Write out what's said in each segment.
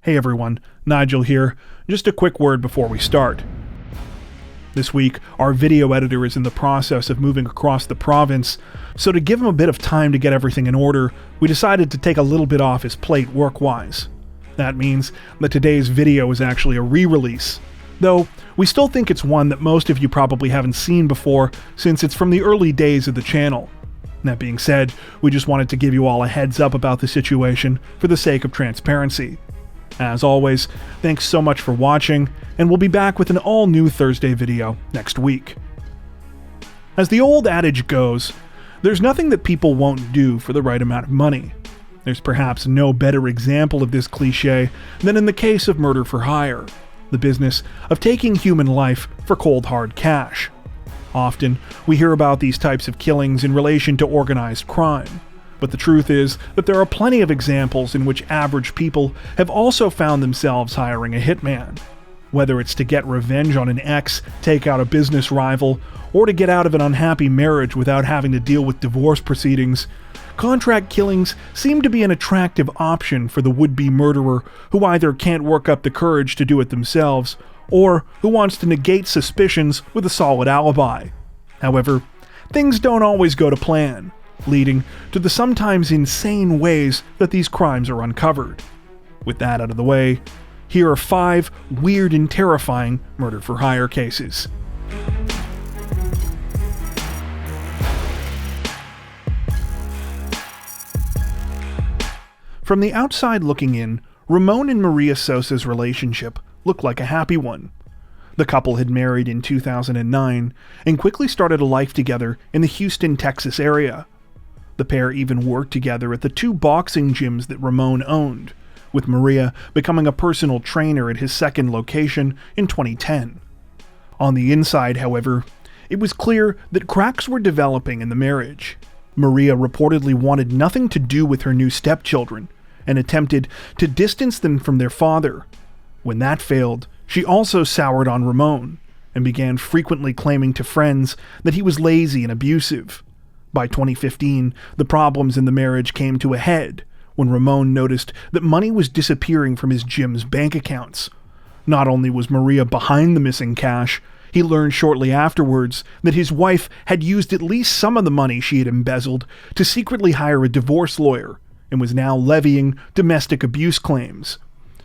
Hey everyone, Nigel here. Just a quick word before we start. This week, our video editor is in the process of moving across the province, so to give him a bit of time to get everything in order, we decided to take a little bit off his plate work-wise. That means that today's video is actually a re-release, though we still think it's one that most of you probably haven't seen before since it's from the early days of the channel. That being said, we just wanted to give you all a heads up about the situation for the sake of transparency. As always, thanks so much for watching, and we'll be back with an all-new Thursday video next week. As the old adage goes, there's nothing that people won't do for the right amount of money. There's perhaps no better example of this cliché than in the case of murder for hire, the business of taking human life for cold hard cash. Often, we hear about these types of killings in relation to organized crime. But the truth is that there are plenty of examples in which average people have also found themselves hiring a hitman. Whether it's to get revenge on an ex, take out a business rival, or to get out of an unhappy marriage without having to deal with divorce proceedings, contract killings seem to be an attractive option for the would-be murderer who either can't work up the courage to do it themselves, or who wants to negate suspicions with a solid alibi. However, things don't always go to plan, leading to the sometimes insane ways that these crimes are uncovered. With that out of the way, here are 5 weird and terrifying murder-for-hire cases. From the outside looking in, Ramon and Maria Sosa's relationship looked like a happy one. The couple had married in 2009 and quickly started a life together in the Houston, Texas area. The pair even worked together at the 2 boxing gyms that Ramon owned, with Maria becoming a personal trainer at his second location in 2010. On the inside, however, it was clear that cracks were developing in the marriage. Maria reportedly wanted nothing to do with her new stepchildren and attempted to distance them from their father. When that failed, she also soured on Ramon and began frequently claiming to friends that he was lazy and abusive. By 2015, the problems in the marriage came to a head when Ramon noticed that money was disappearing from his gym's bank accounts. Not only was Maria behind the missing cash, he learned shortly afterwards that his wife had used at least some of the money she had embezzled to secretly hire a divorce lawyer and was now levying domestic abuse claims.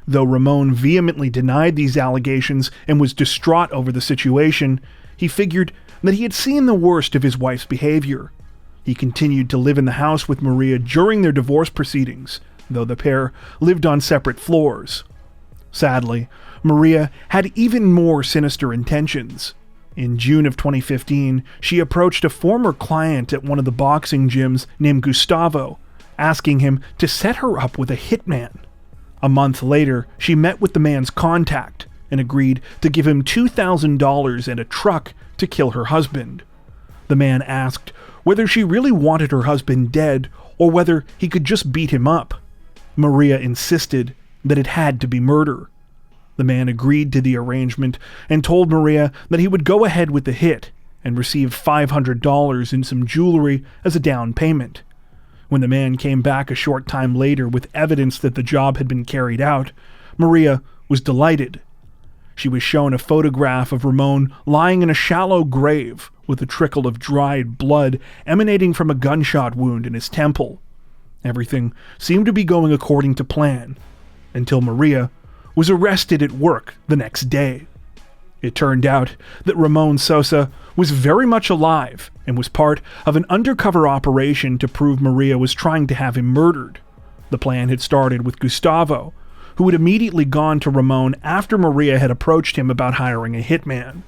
Though Ramon vehemently denied these allegations and was distraught over the situation, he figured that he had seen the worst of his wife's behavior. He continued to live in the house with Maria during their divorce proceedings, though the pair lived on separate floors. Sadly, Maria had even more sinister intentions. In June of 2015, she approached a former client at one of the boxing gyms named Gustavo, asking him to set her up with a hitman. A month later, she met with the man's contact and agreed to give him $2,000 and a truck to kill her husband. The man asked whether she really wanted her husband dead or whether he could just beat him up. Maria insisted that it had to be murder. The man agreed to the arrangement and told Maria that he would go ahead with the hit and receive $500 in some jewelry as a down payment. When the man came back a short time later with evidence that the job had been carried out, Maria was delighted. She was shown a photograph of Ramon lying in a shallow grave with a trickle of dried blood emanating from a gunshot wound in his temple. Everything seemed to be going according to plan, until Maria was arrested at work the next day. It turned out that Ramon Sosa was very much alive and was part of an undercover operation to prove Maria was trying to have him murdered. The plan had started with Gustavo, who had immediately gone to Ramon after Maria had approached him about hiring a hitman.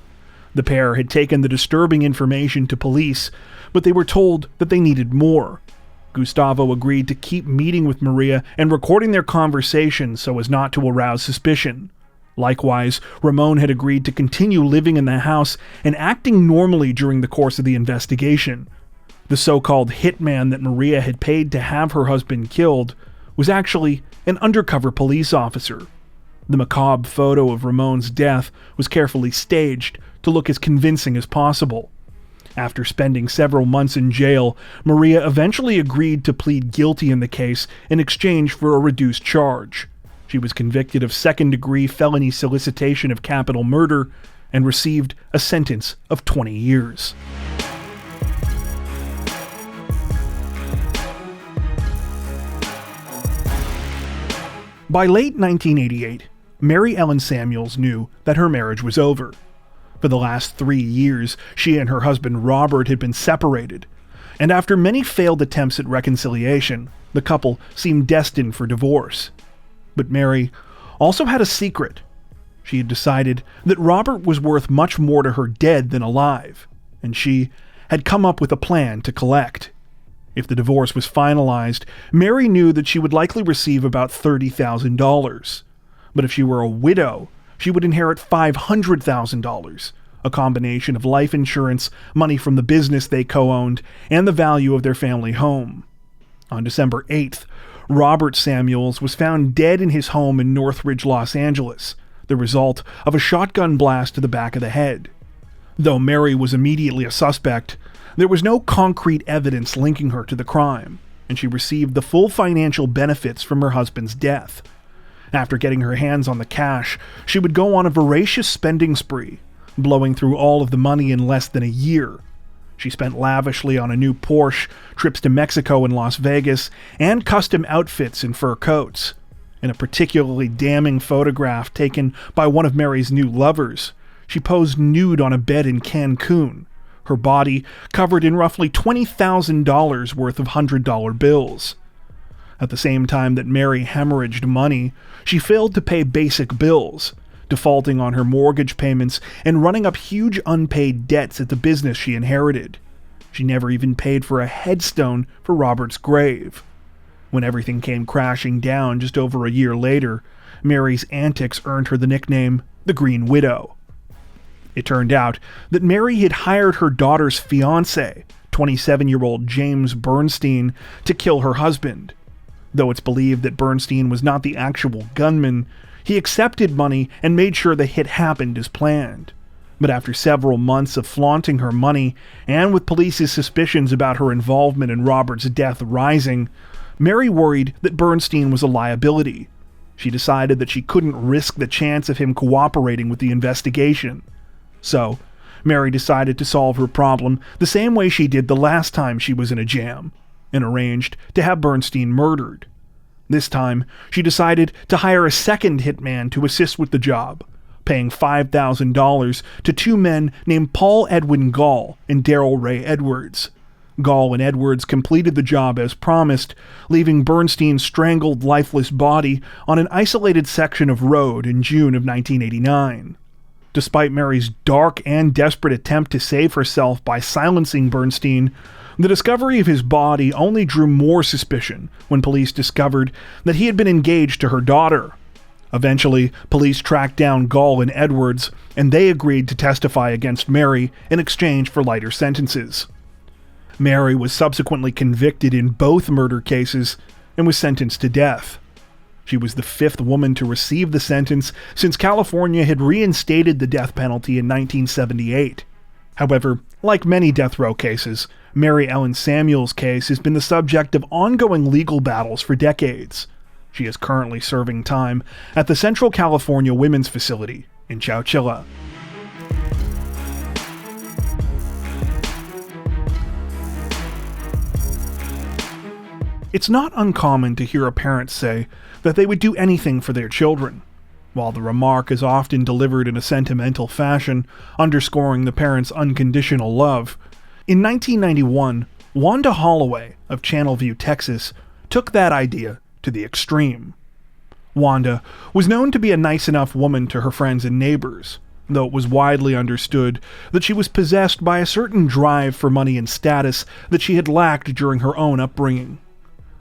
The pair had taken the disturbing information to police, but they were told that they needed more. Gustavo agreed to keep meeting with Maria and recording their conversation so as not to arouse suspicion. Likewise, Ramon had agreed to continue living in the house and acting normally during the course of the investigation. The so-called hitman that Maria had paid to have her husband killed was actually an undercover police officer. The macabre photo of Ramon's death was carefully staged to look as convincing as possible. After spending several months in jail, Maria eventually agreed to plead guilty in the case in exchange for a reduced charge. She was convicted of second-degree felony solicitation of capital murder and received a sentence of 20 years. By late 1988, Mary Ellen Samuels knew that her marriage was over. For the last 3 years, she and her husband Robert had been separated, and after many failed attempts at reconciliation, the couple seemed destined for divorce. But Mary also had a secret. She had decided that Robert was worth much more to her dead than alive, and she had come up with a plan to collect. If the divorce was finalized, Mary knew that she would likely receive about $30,000. But if she were a widow, she would inherit $500,000, a combination of life insurance, money from the business they co-owned, and the value of their family home. On December 8th, Robert Samuels was found dead in his home in Northridge, Los Angeles, the result of a shotgun blast to the back of the head. Though Mary was immediately a suspect, there was no concrete evidence linking her to the crime, and she received the full financial benefits from her husband's death. After getting her hands on the cash, she would go on a voracious spending spree, blowing through all of the money in less than a year. She spent lavishly on a new Porsche, trips to Mexico and Las Vegas, and custom outfits and fur coats. In a particularly damning photograph taken by one of Mary's new lovers, she posed nude on a bed in Cancun, her body covered in roughly $20,000 worth of $100 bills. At the same time that Mary hemorrhaged money, she failed to pay basic bills, defaulting on her mortgage payments and running up huge unpaid debts at the business she inherited. She never even paid for a headstone for Robert's grave. When everything came crashing down just over a year later, Mary's antics earned her the nickname the Green Widow. It turned out that Mary had hired her daughter's fiancé, 27-year-old James Bernstein, to kill her husband. Though it's believed that Bernstein was not the actual gunman, he accepted money and made sure the hit happened as planned. But after several months of flaunting her money, and with police's suspicions about her involvement in Robert's death rising, Mary worried that Bernstein was a liability. She decided that she couldn't risk the chance of him cooperating with the investigation. So, Mary decided to solve her problem the same way she did the last time she was in a jam, and arranged to have Bernstein murdered. This time, she decided to hire a second hitman to assist with the job, paying $5,000 to two men named Paul Edwin Gall and Darrell Ray Edwards. Gall and Edwards completed the job as promised, leaving Bernstein's strangled, lifeless body on an isolated section of road in June of 1989. Despite Mary's dark and desperate attempt to save herself by silencing Bernstein, the discovery of his body only drew more suspicion when police discovered that he had been engaged to her daughter. Eventually, police tracked down Gall and Edwards, and they agreed to testify against Mary in exchange for lighter sentences. Mary was subsequently convicted in both murder cases and was sentenced to death. She was the fifth woman to receive the sentence since California had reinstated the death penalty in 1978. However, like many death row cases, Mary Ellen Samuels' case has been the subject of ongoing legal battles for decades. She is currently serving time at the Central California Women's Facility in Chowchilla. It's not uncommon to hear a parent say that they would do anything for their children. While the remark is often delivered in a sentimental fashion, underscoring the parent's unconditional love, in 1991, Wanda Holloway of Channelview, Texas, took that idea to the extreme. Wanda was known to be a nice enough woman to her friends and neighbors, though it was widely understood that she was possessed by a certain drive for money and status that she had lacked during her own upbringing.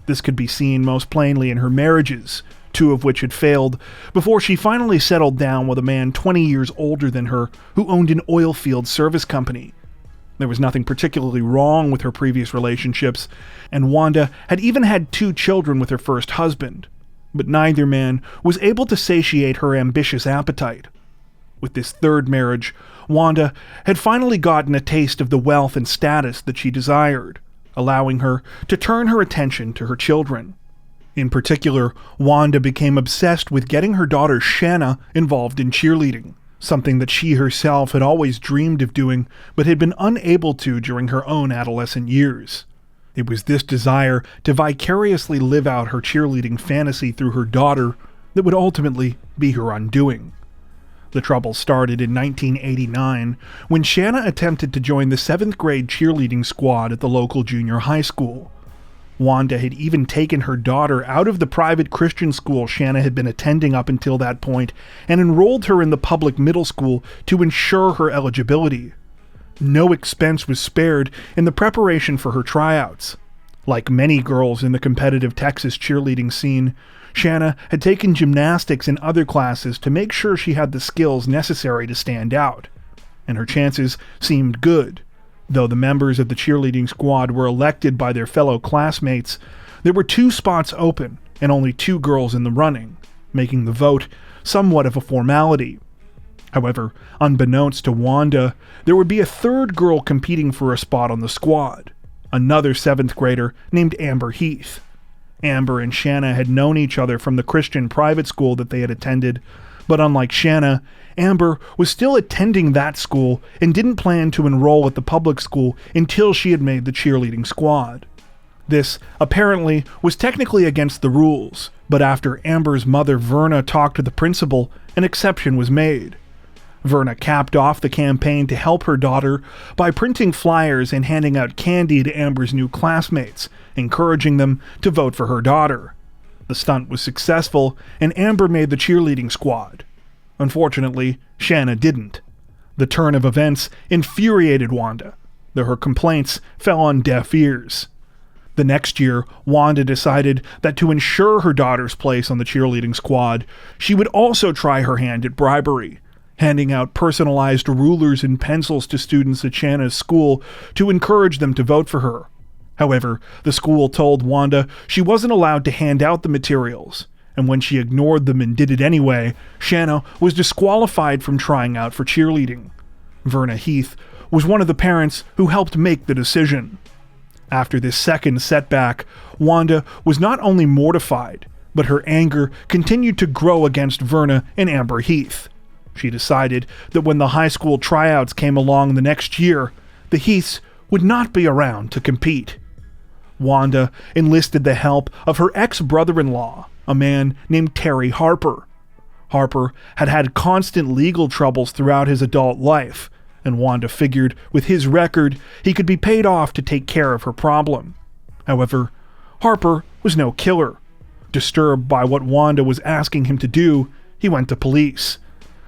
This could be seen most plainly in her marriages, two of which had failed, before she finally settled down with a man 20 years older than her who owned an oil field service company. There was nothing particularly wrong with her previous relationships, and Wanda had even had 2 children with her first husband, but neither man was able to satiate her ambitious appetite. With this third marriage, Wanda had finally gotten a taste of the wealth and status that she desired, allowing her to turn her attention to her children. In particular, Wanda became obsessed with getting her daughter Shanna involved in cheerleading, something that she herself had always dreamed of doing but had been unable to during her own adolescent years. It was this desire to vicariously live out her cheerleading fantasy through her daughter that would ultimately be her undoing. The trouble started in 1989 when Shanna attempted to join the 7th grade cheerleading squad at the local junior high school. Wanda had even taken her daughter out of the private Christian school Shanna had been attending up until that point and enrolled her in the public middle school to ensure her eligibility. No expense was spared in the preparation for her tryouts. Like many girls in the competitive Texas cheerleading scene, Shanna had taken gymnastics and other classes to make sure she had the skills necessary to stand out, and her chances seemed good. Though the members of the cheerleading squad were elected by their fellow classmates, there were 2 spots open and only 2 girls in the running, making the vote somewhat of a formality. However, unbeknownst to Wanda, there would be a 3rd girl competing for a spot on the squad, another 7th grader named Amber Heath. Amber and Shanna had known each other from the Christian private school that they had attended, but unlike Shanna, Amber was still attending that school and didn't plan to enroll at the public school until she had made the cheerleading squad. This, apparently, was technically against the rules, but after Amber's mother Verna talked to the principal, an exception was made. Verna capped off the campaign to help her daughter by printing flyers and handing out candy to Amber's new classmates, encouraging them to vote for her daughter. The stunt was successful, and Amber made the cheerleading squad. Unfortunately, Shanna didn't. The turn of events infuriated Wanda, though her complaints fell on deaf ears. The next year, Wanda decided that to ensure her daughter's place on the cheerleading squad, she would also try her hand at bribery, handing out personalized rulers and pencils to students at Shanna's school to encourage them to vote for her. However, the school told Wanda she wasn't allowed to hand out the materials, and when she ignored them and did it anyway, Shanna was disqualified from trying out for cheerleading. Verna Heath was one of the parents who helped make the decision. After this second setback, Wanda was not only mortified, but her anger continued to grow against Verna and Amber Heath. She decided that when the high school tryouts came along the next year, the Heaths would not be around to compete. Wanda enlisted the help of her ex-brother-in-law, a man named Terry Harper. Harper had had constant legal troubles throughout his adult life, and Wanda figured with his record he could be paid off to take care of her problem. However, Harper was no killer. Disturbed by what Wanda was asking him to do, he went to police.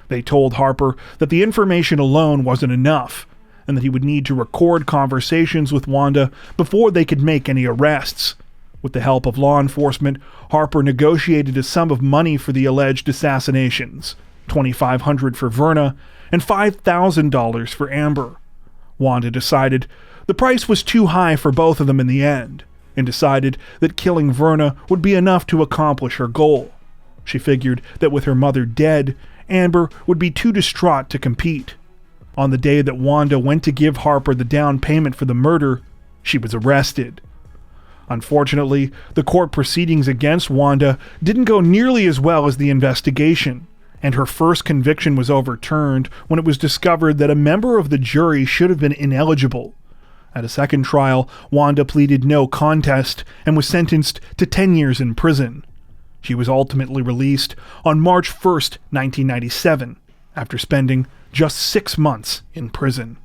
They told Harper that the information alone wasn't enough, and that he would need to record conversations with Wanda before they could make any arrests. With the help of law enforcement, Harper negotiated a sum of money for the alleged assassinations, $2,500 for Verna and $5,000 for Amber. Wanda decided the price was too high for both of them in the end, and decided that killing Verna would be enough to accomplish her goal. She figured that with her mother dead, Amber would be too distraught to compete. On the day that Wanda went to give Harper the down payment for the murder, she was arrested. Unfortunately, the court proceedings against Wanda didn't go nearly as well as the investigation, and her first conviction was overturned when it was discovered that a member of the jury should have been ineligible. At a second trial, Wanda pleaded no contest and was sentenced to 10 years in prison. She was ultimately released on March 1st, 1997, after spending just 6 months in prison.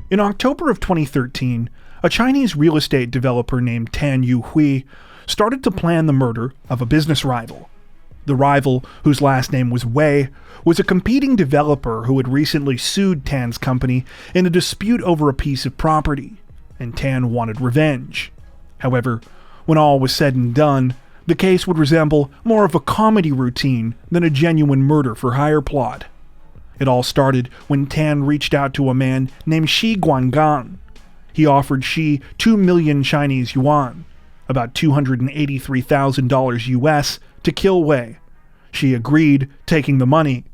In October of 2013, a Chinese real estate developer named Tan Youhui started to plan the murder of a business rival. The rival, whose last name was Wei, was a competing developer who had recently sued Tan's company in a dispute over a piece of property, and Tan wanted revenge. However, when all was said and done, the case would resemble more of a comedy routine than a genuine murder-for-hire plot. It all started when Tan reached out to a man named Shi Guanggang. He offered Shi 2 million Chinese yuan, about $283,000 US, to kill Wei. She agreed, taking the money.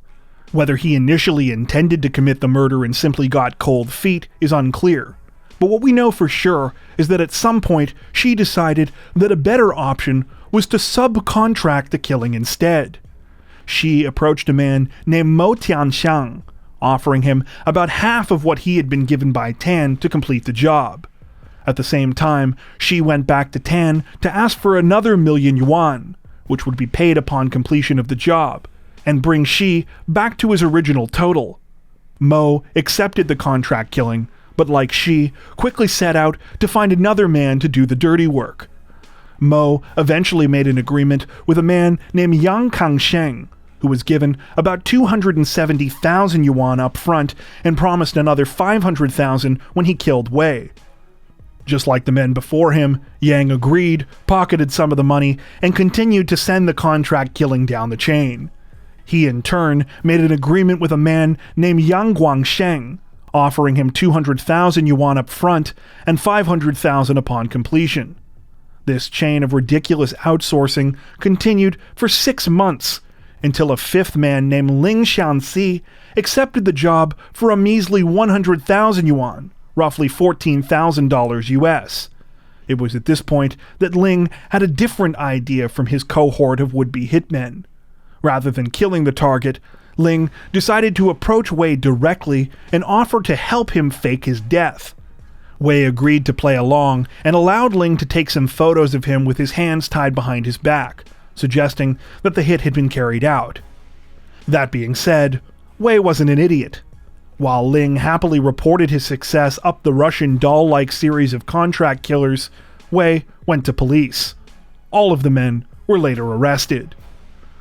Whether he initially intended to commit the murder and simply got cold feet is unclear. But what we know for sure is that at some point she decided that a better option was to subcontract the killing instead. She approached a man named Mo Tianxiang, offering him about half of what he had been given by Tan to complete the job. At the same time, she went back to Tan to ask for another 1,000,000 yuan, which would be paid upon completion of the job, and bring Shi back to his original total. Mo accepted the contract killing, but like Shi, quickly set out to find another man to do the dirty work. Mo eventually made an agreement with a man named Yang Kangsheng, who was given about 270,000 yuan up front and promised another 500,000 when he killed Wei. Just like the men before him, Yang agreed, pocketed some of the money, and continued to send the contract killing down the chain. He in turn made an agreement with a man named Yang Guangsheng, offering him 200,000 yuan up front and 500,000 upon completion. This chain of ridiculous outsourcing continued for 6 months, until a fifth man named Ling Xianxi accepted the job for a measly 100,000 yuan, roughly $14,000 US. It was at this point that Ling had a different idea from his cohort of would-be hitmen. Rather than killing the target, Ling decided to approach Wei directly and offer to help him fake his death. Wei agreed to play along and allowed Ling to take some photos of him with his hands tied behind his back, suggesting that the hit had been carried out. That being said, Wei wasn't an idiot. While Ling happily reported his success up the Russian doll-like series of contract killers, Wei went to police. All of the men were later arrested.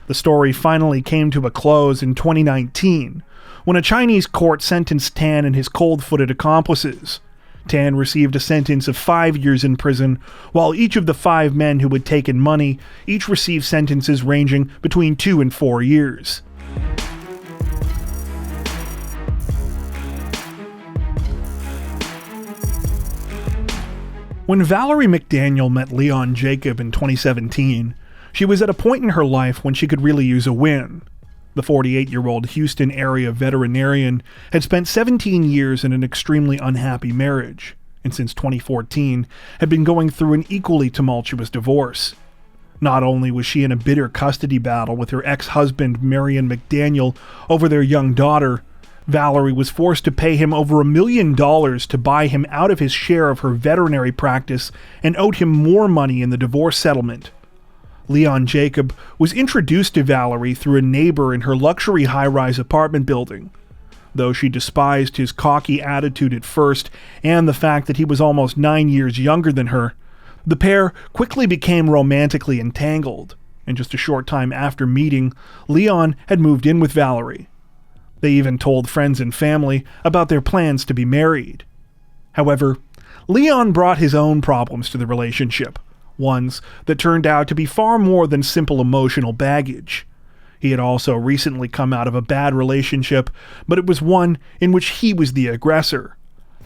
The story finally came to a close in 2019, when a Chinese court sentenced Tan and his cold-footed accomplices. Tan received a sentence of 5 years in prison, while each of the 5 men who had taken money each received sentences ranging between 2 and 4 years. When Valerie McDaniel met Leon Jacob in 2017, she was at a point in her life when she could really use a win. The 48-year-old Houston area veterinarian had spent 17 years in an extremely unhappy marriage, and since 2014 had been going through an equally tumultuous divorce. Not only was she in a bitter custody battle with her ex-husband Marion McDaniel over their young daughter, Valerie was forced to pay him over $1 million to buy him out of his share of her veterinary practice and owed him more money in the divorce settlement. Leon Jacob was introduced to Valerie through a neighbor in her luxury high-rise apartment building. Though she despised his cocky attitude at first and the fact that he was almost 9 years younger than her, the pair quickly became romantically entangled, and just a short time after meeting, Leon had moved in with Valerie. They even told friends and family about their plans to be married. However, Leon brought his own problems to the relationship, ones that turned out to be far more than simple emotional baggage. He had also recently come out of a bad relationship, but it was one in which he was the aggressor.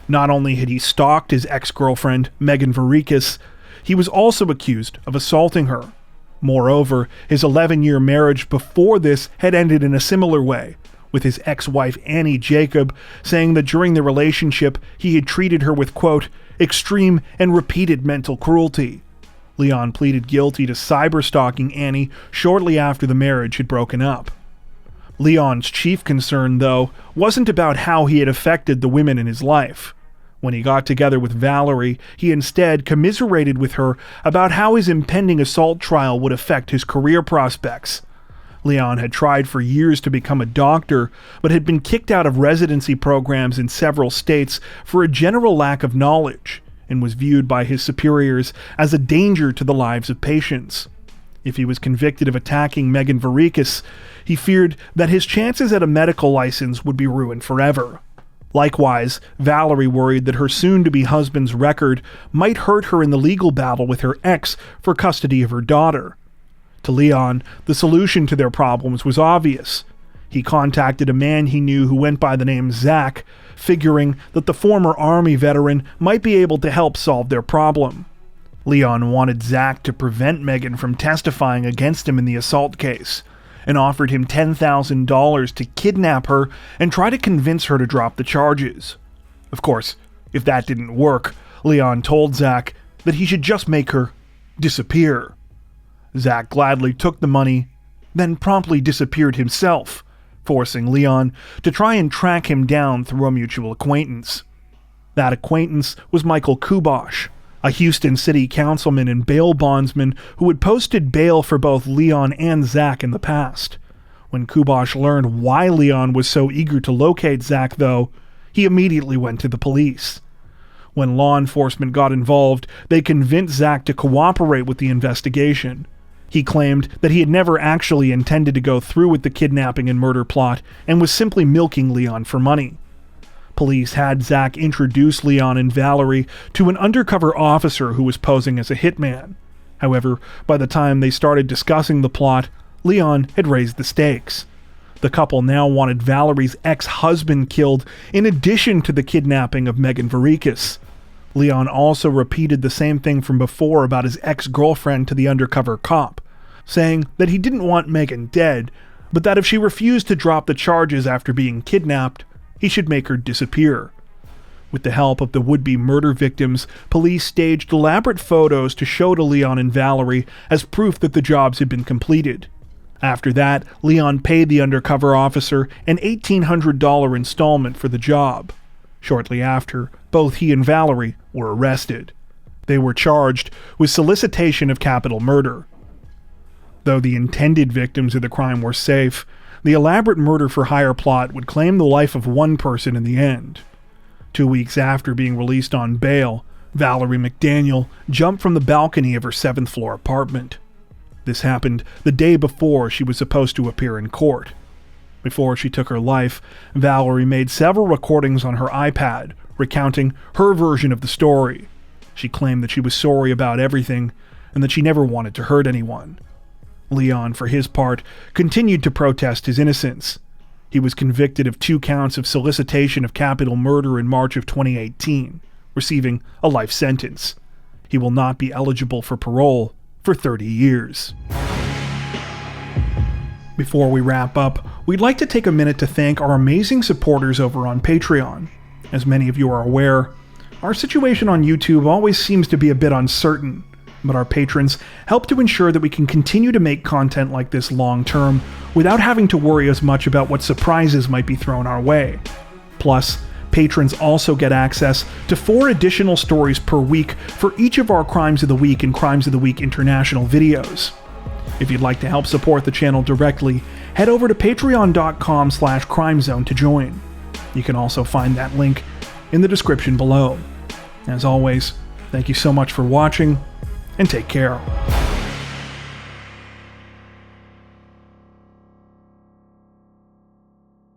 Not only had he stalked his ex-girlfriend, Megan Varikis, he was also accused of assaulting her. Moreover, his 11-year marriage before this had ended in a similar way, with his ex-wife Annie Jacob saying that during the relationship he had treated her with, quote, extreme and repeated mental cruelty. Leon pleaded guilty to cyber-stalking Annie shortly after the marriage had broken up. Leon's chief concern, though, wasn't about how he had affected the women in his life. When he got together with Valerie, he instead commiserated with her about how his impending assault trial would affect his career prospects. Leon had tried for years to become a doctor, but had been kicked out of residency programs in several states for a general lack of knowledge, and was viewed by his superiors as a danger to the lives of patients. If he was convicted of attacking Megan Varikis, he feared that his chances at a medical license would be ruined forever. Likewise, Valerie worried that her soon-to-be husband's record might hurt her in the legal battle with her ex for custody of her daughter. To Leon, the solution to their problems was obvious. He contacted a man he knew who went by the name Zach, figuring that the former Army veteran might be able to help solve their problem. Leon wanted Zach to prevent Megan from testifying against him in the assault case, and offered him $10,000 to kidnap her and try to convince her to drop the charges. Of course, if that didn't work, Leon told Zach that he should just make her disappear. Zach gladly took the money, then promptly disappeared himself, forcing Leon to try and track him down through a mutual acquaintance. That acquaintance was Michael Kubosh, a Houston city councilman and bail bondsman who had posted bail for both Leon and Zach in the past. When Kubosh learned why Leon was so eager to locate Zach, though, he immediately went to the police. When law enforcement got involved, they convinced Zach to cooperate with the investigation. He claimed that he had never actually intended to go through with the kidnapping and murder plot and was simply milking Leon for money. Police had Zach introduce Leon and Valerie to an undercover officer who was posing as a hitman. However, by the time they started discussing the plot, Leon had raised the stakes. The couple now wanted Valerie's ex-husband killed in addition to the kidnapping of Megan Varikis. Leon also repeated the same thing from before about his ex-girlfriend to the undercover cop, saying that he didn't want Megan dead, but that if she refused to drop the charges after being kidnapped, he should make her disappear. With the help of the would-be murder victims, police staged elaborate photos to show to Leon and Valerie as proof that the jobs had been completed. After that, Leon paid the undercover officer an $1,800 installment for the job. Shortly after, both he and Valerie were arrested. They were charged with solicitation of capital murder. Though the intended victims of the crime were safe, the elaborate murder-for-hire plot would claim the life of one person in the end. 2 weeks after being released on bail, Valerie McDaniel jumped from the balcony of her 7th-floor apartment. This happened the day before she was supposed to appear in court. Before she took her life, Valerie made several recordings on her iPad, recounting her version of the story. She claimed that she was sorry about everything, and that she never wanted to hurt anyone. Leon, for his part, continued to protest his innocence. He was convicted of 2 counts of solicitation of capital murder in March of 2018, receiving a life sentence. He will not be eligible for parole for 30 years. Before we wrap up, we'd like to take a minute to thank our amazing supporters over on Patreon. As many of you are aware, our situation on YouTube always seems to be a bit uncertain, but our patrons help to ensure that we can continue to make content like this long term without having to worry as much about what surprises might be thrown our way. Plus, patrons also get access to 4 additional stories per week for each of our Crimes of the Week and Crimes of the Week International videos. If you'd like to help support the channel directly, head over to patreon.com/crimezone to join. You can also find that link in the description below. As always, thank you so much for watching, and take care.